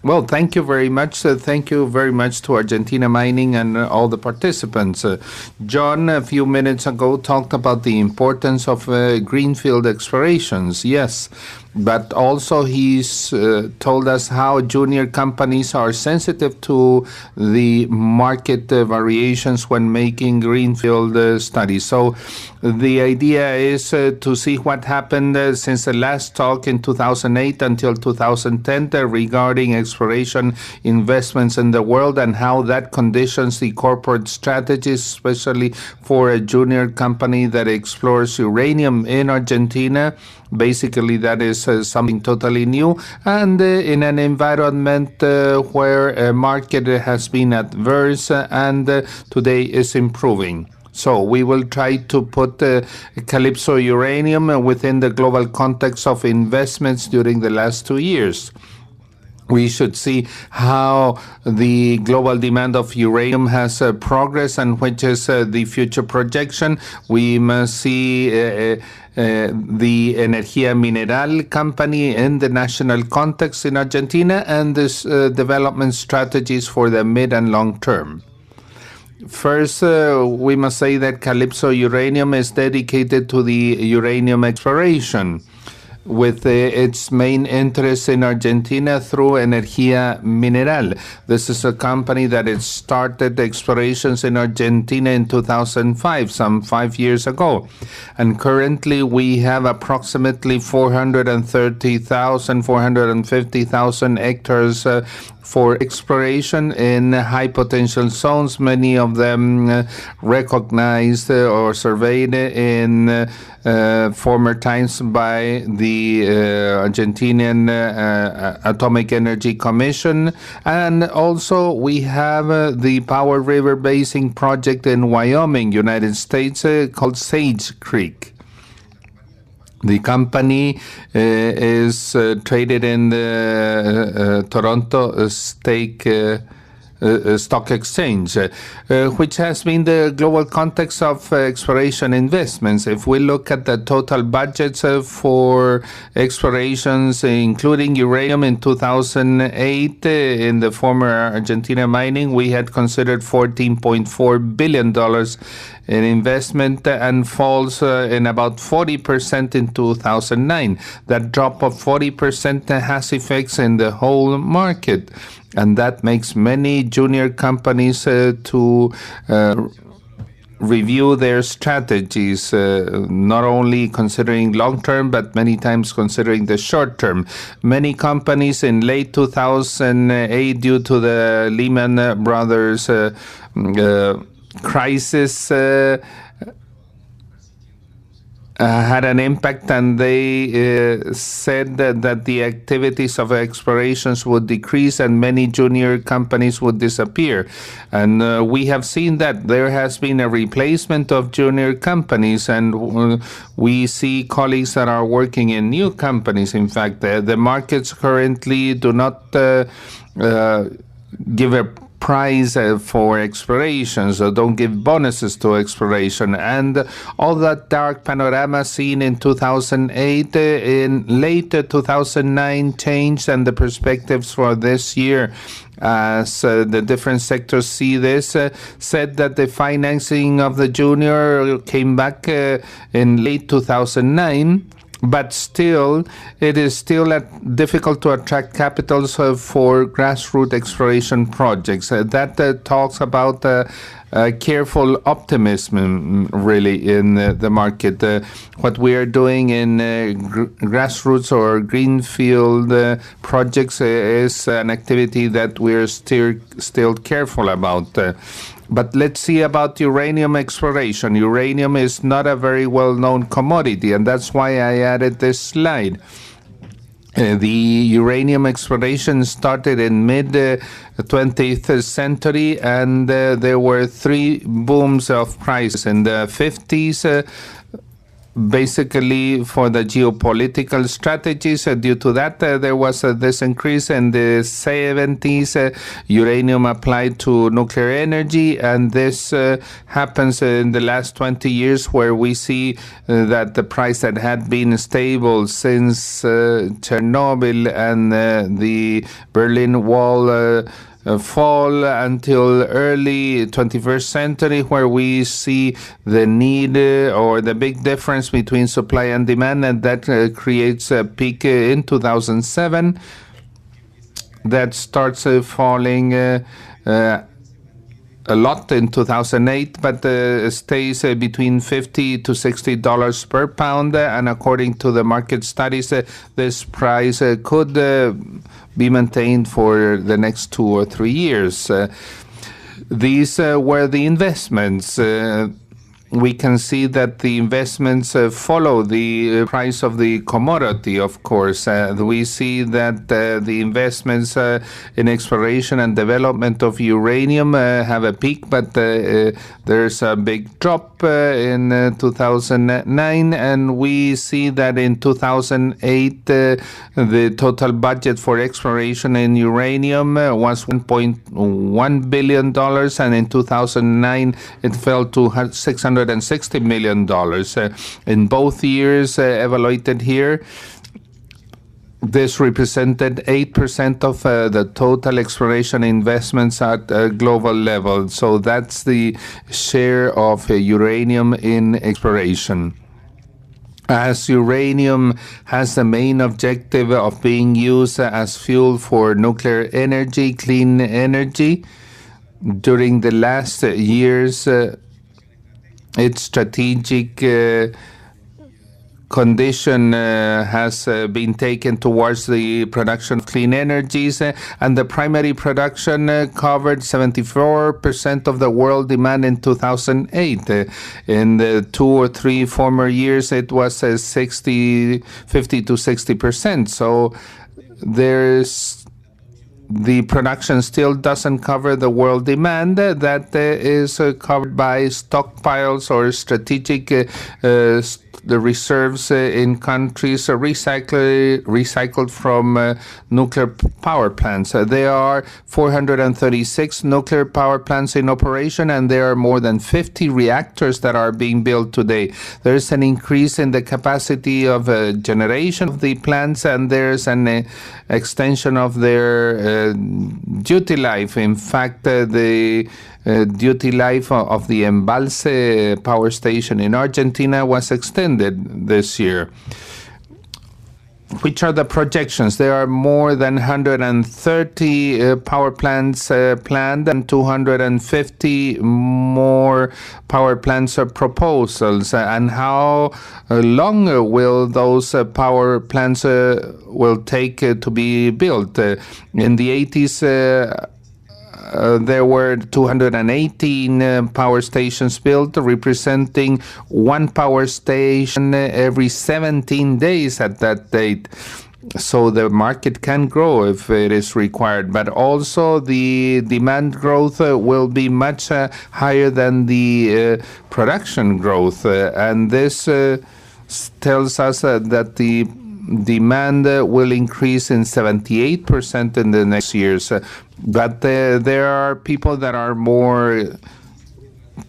Well, thank you very much. Thank you very much to Argentina Mining and all the participants. John, a few minutes ago, talked about the importance of greenfield explorations. Yes, but also he's told us how junior companies are sensitive to the market variations when making greenfield studies. So the idea is to see what happened since the last talk in 2008 until 2010 regarding exploration investments in the world and how that conditions the corporate strategies, especially for a junior company that explores uranium in Argentina. Basically, that is something totally new, and in an environment where a market has been adverse and today is improving. So we will try to put Calypso uranium within the global context of investments during the last 2 years. We should see how the global demand of uranium has progressed and which is the future projection. We must see the Energía Mineral company in the national context in Argentina and this development strategies for the mid and long term. First, we must say that Calypso uranium is dedicated to the uranium exploration, with its main interest in Argentina through Energía Mineral. This is a company that it started explorations in Argentina in 2005, some 5 years ago. And currently we have approximately 430,000, 450,000 hectares for exploration in high potential zones, many of them recognized or surveyed in former times by the Argentinian Atomic Energy Commission. And also we have the Powder River Basin project in Wyoming, United States, called Sage Creek. The company is traded in the Toronto Stock Exchange, which has been the global context of exploration investments. If we look at the total budgets for explorations, including uranium in 2008, in the former Argentina Mining, we had considered $14.4 billion in investment and falls in about 40% in 2009. That drop of 40% has effects in the whole market, and that makes many junior companies to review their strategies, not only considering long term, but many times considering the short term. Many companies in late 2008, due to the Lehman Brothers crisis, had an impact, and they said that the activities of explorations would decrease and many junior companies would disappear. And we have seen that there has been a replacement of junior companies, and we see colleagues that are working in new companies. In fact, the markets currently do not give a prize for exploration, so don't give bonuses to exploration. And all that dark panorama seen in 2008, in late 2009 changed, and the perspectives for this year, as the different sectors see this, said that the financing of the junior came back in late 2009. But still, it is still difficult to attract capitals for grassroots exploration projects. That talks about careful optimism, really, in the market. What we are doing in grassroots or greenfield projects is an activity that we're still careful about. But let's see about uranium exploration. Uranium is not a very well-known commodity, and that's why I added this slide. The uranium exploration started in mid-20th century, and there were three booms of prices. In the 50s, basically for the geopolitical strategies. Due to that, there was this increase in the 70s, uranium applied to nuclear energy, and this happens in the last 20 years, where we see that the price that had been stable since Chernobyl and the Berlin Wall fall until early 21st century, where we see the need or the big difference between supply and demand, and that creates a peak in 2007 that starts falling a lot in 2008, but stays between $50 to $60 per pound. And according to the market studies, this price could be maintained for the next 2 or 3 years. These were the investments. We can see that the investments follow the price of the commodity, of course. We see that the investments in exploration and development of uranium have a peak, but there's a big drop in 2009, and we see that in 2008 the total budget for exploration in uranium was $1.1 billion, and in 2009 it fell to $660 million. In both years evaluated here, this represented 8% of the total exploration investments at a global level. So that's the share of uranium in exploration. As uranium has the main objective of being used as fuel for nuclear energy, clean energy, during the last years, its strategic condition has been taken towards the production of clean energies, and the primary production covered 74% of the world demand in 2008. In the 2 or 3 former years, it was 50 to 60%. So there's the production still doesn't cover the world demand that is covered by stockpiles or strategic the reserves in countries recycled from nuclear power plants. There are 436 nuclear power plants in operation, and there are more than 50 reactors that are being built today. There's an increase in the capacity of generation of the plants, and there's an extension of their duty life. In fact, the duty life of the Embalse power station in Argentina was extended this year. Which are the projections? There are more than 130 power plants planned, and 250 more power plants proposals. And how long will those power plants will take to be built? In the 80s, there were 218 power stations built, representing 1 power station every 17 days at that date. So the market can grow if it is required, but also the demand growth will be much higher than the production growth. And this tells us that the demand will increase in 78% in the next years. But there are people that are more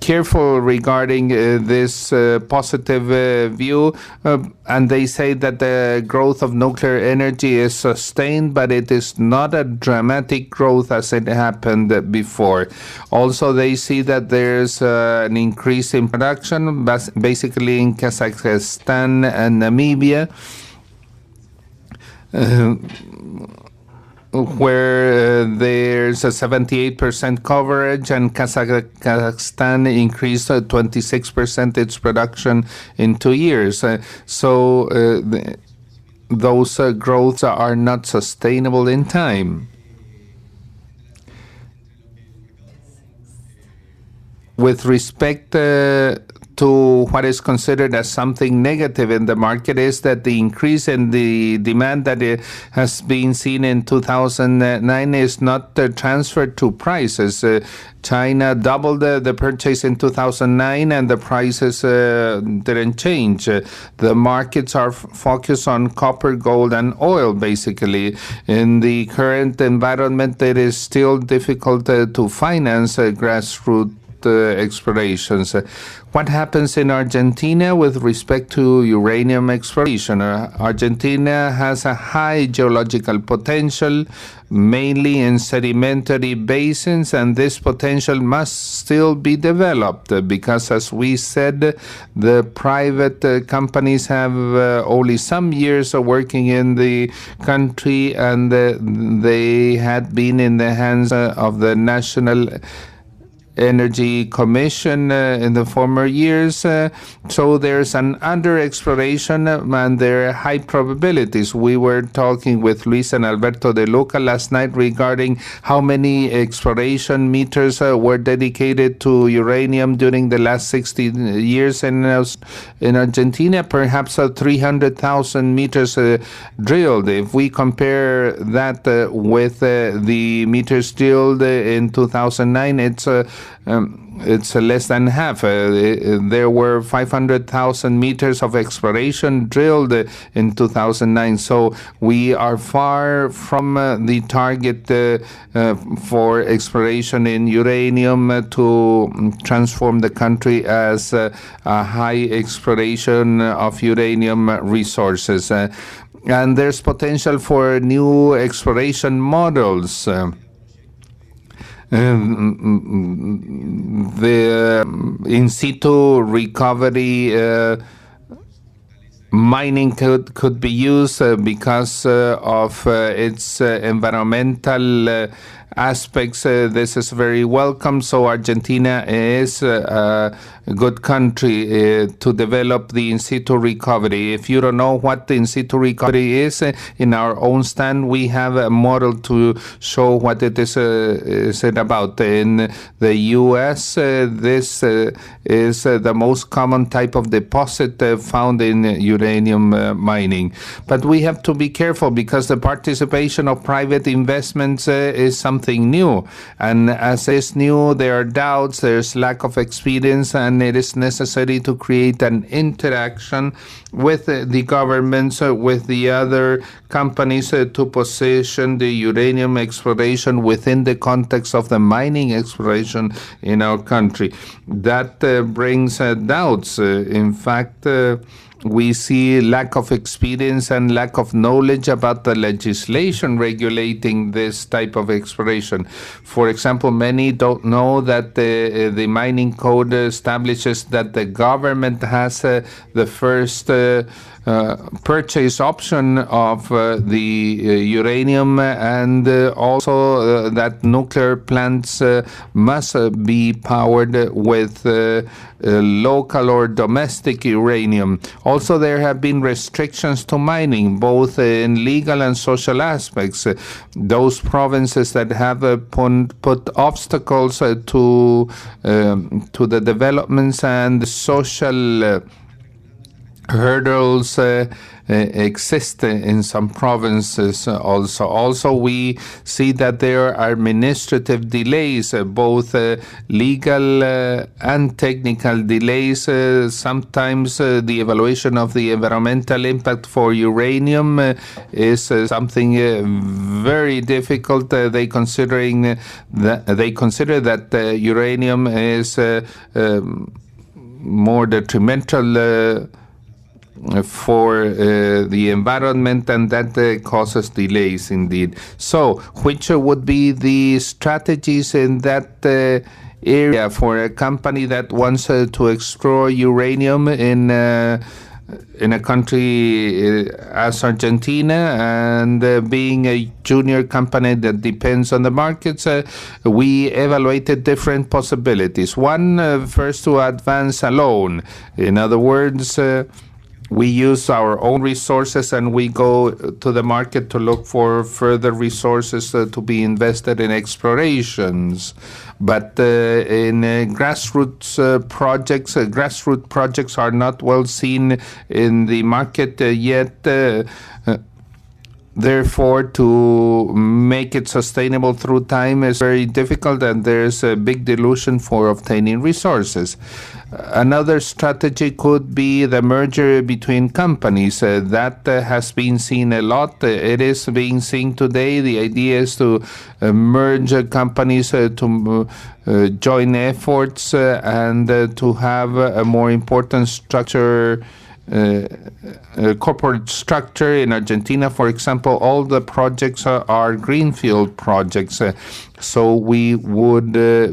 careful regarding this positive view, and they say that the growth of nuclear energy is sustained, but it is not a dramatic growth as it happened before. Also, they see that there's an increase in production, basically in Kazakhstan and Namibia, where there's a 78% coverage, and Kazakhstan increased 26% its production in 2 years. Those growths are not sustainable in time. With respect to what is considered as something negative in the market is that the increase in the demand that it has been seen in 2009 is not transferred to prices. China doubled the purchase in 2009 and the prices didn't change. The markets are focused on copper, gold, and oil, basically. In the current environment, it is still difficult to finance grassroots explorations. What happens in Argentina with respect to uranium exploration? Argentina has a high geological potential, mainly in sedimentary basins, and this potential must still be developed because, as we said, the private companies have only some years of working in the country, and they had been in the hands of the National Energy Commission in the former years. So there's an under-exploration and there are high probabilities. We were talking with Luis and Alberto de Luca last night regarding how many exploration meters were dedicated to uranium during the last 60 years in Argentina. Perhaps 300,000 meters drilled. If we compare that with the meters drilled in 2009, it's less than half. There were 500,000 meters of exploration drilled in 2009. So we are far from the target for exploration in uranium to transform the country as a high exploration of uranium resources. And there's potential for new exploration models. The in situ recovery mining could be used because of its environmental aspects. This is very welcome. So Argentina is a good country to develop the in situ recovery. If you don't know what the in situ recovery is, in our own stand we have a model to show what it is about. In the U.S., this is the most common type of deposit found in uranium mining. But we have to be careful because the participation of private investments is something new. And as is new, there are doubts, there's lack of experience, and it is necessary to create an interaction with the governments, with the other companies to position the uranium exploration within the context of the mining exploration in our country. That brings doubts. In fact, we see lack of experience and lack of knowledge about the legislation regulating this type of exploration. For example, many don't know that the mining code establishes that the government has the first purchase option of the uranium, and also that nuclear plants must be powered with local or domestic uranium. Also, there have been restrictions to mining, both in legal and social aspects. Those provinces that have put obstacles to the developments and the social hurdles exist in some provinces also. Also, we see that there are administrative delays, both legal and technical delays. Sometimes the evaluation of the environmental impact for uranium is something very difficult. They consider that uranium is more detrimental for the environment, and that causes delays indeed. So, which would be the strategies in that area for a company that wants to explore uranium in a country as Argentina, and being a junior company that depends on the markets, we evaluated different possibilities. One, first to advance alone. In other words, we use our own resources and we go to the market to look for further resources to be invested in explorations. But in grassroots projects are not well seen in the market yet. Therefore, to make it sustainable through time is very difficult, and there's a big dilution for obtaining resources. Another strategy could be the merger between companies. That has been seen a lot. It is being seen today. The idea is to merge companies to join efforts and to have a more important structure. Corporate structure in Argentina, for example, all the projects are greenfield projects, so we would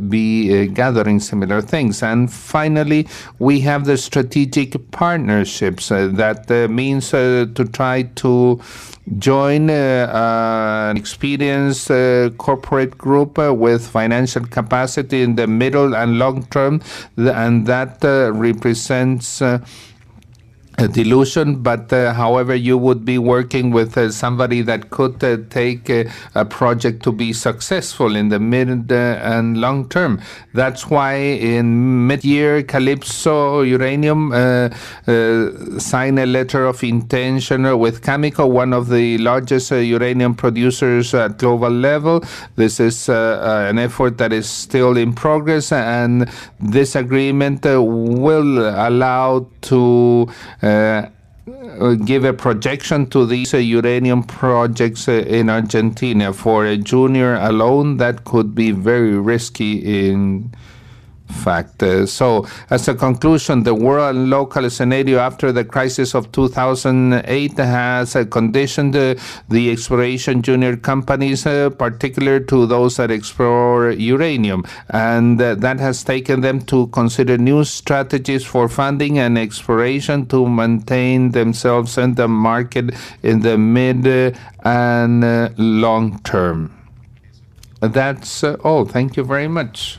be gathering similar things. And finally, we have the strategic partnerships. That means to try to join an experienced corporate group with financial capacity in the middle and long term, and that represents a dilution, but however, you would be working with somebody that could take a project to be successful in the mid and long term. That's why in mid-year, Calypso Uranium signed a letter of intention with Cameco, one of the largest uranium producers at global level. This is an effort that is still in progress, and this agreement will allow to give a projection to these uranium projects in Argentina. For a junior alone, that could be very risky in fact. So, as a conclusion, the world and local scenario after the crisis of 2008 has conditioned the exploration junior companies, particular to those that explore uranium, and that has taken them to consider new strategies for funding and exploration to maintain themselves in the market in the mid and long term. That's all. Thank you very much.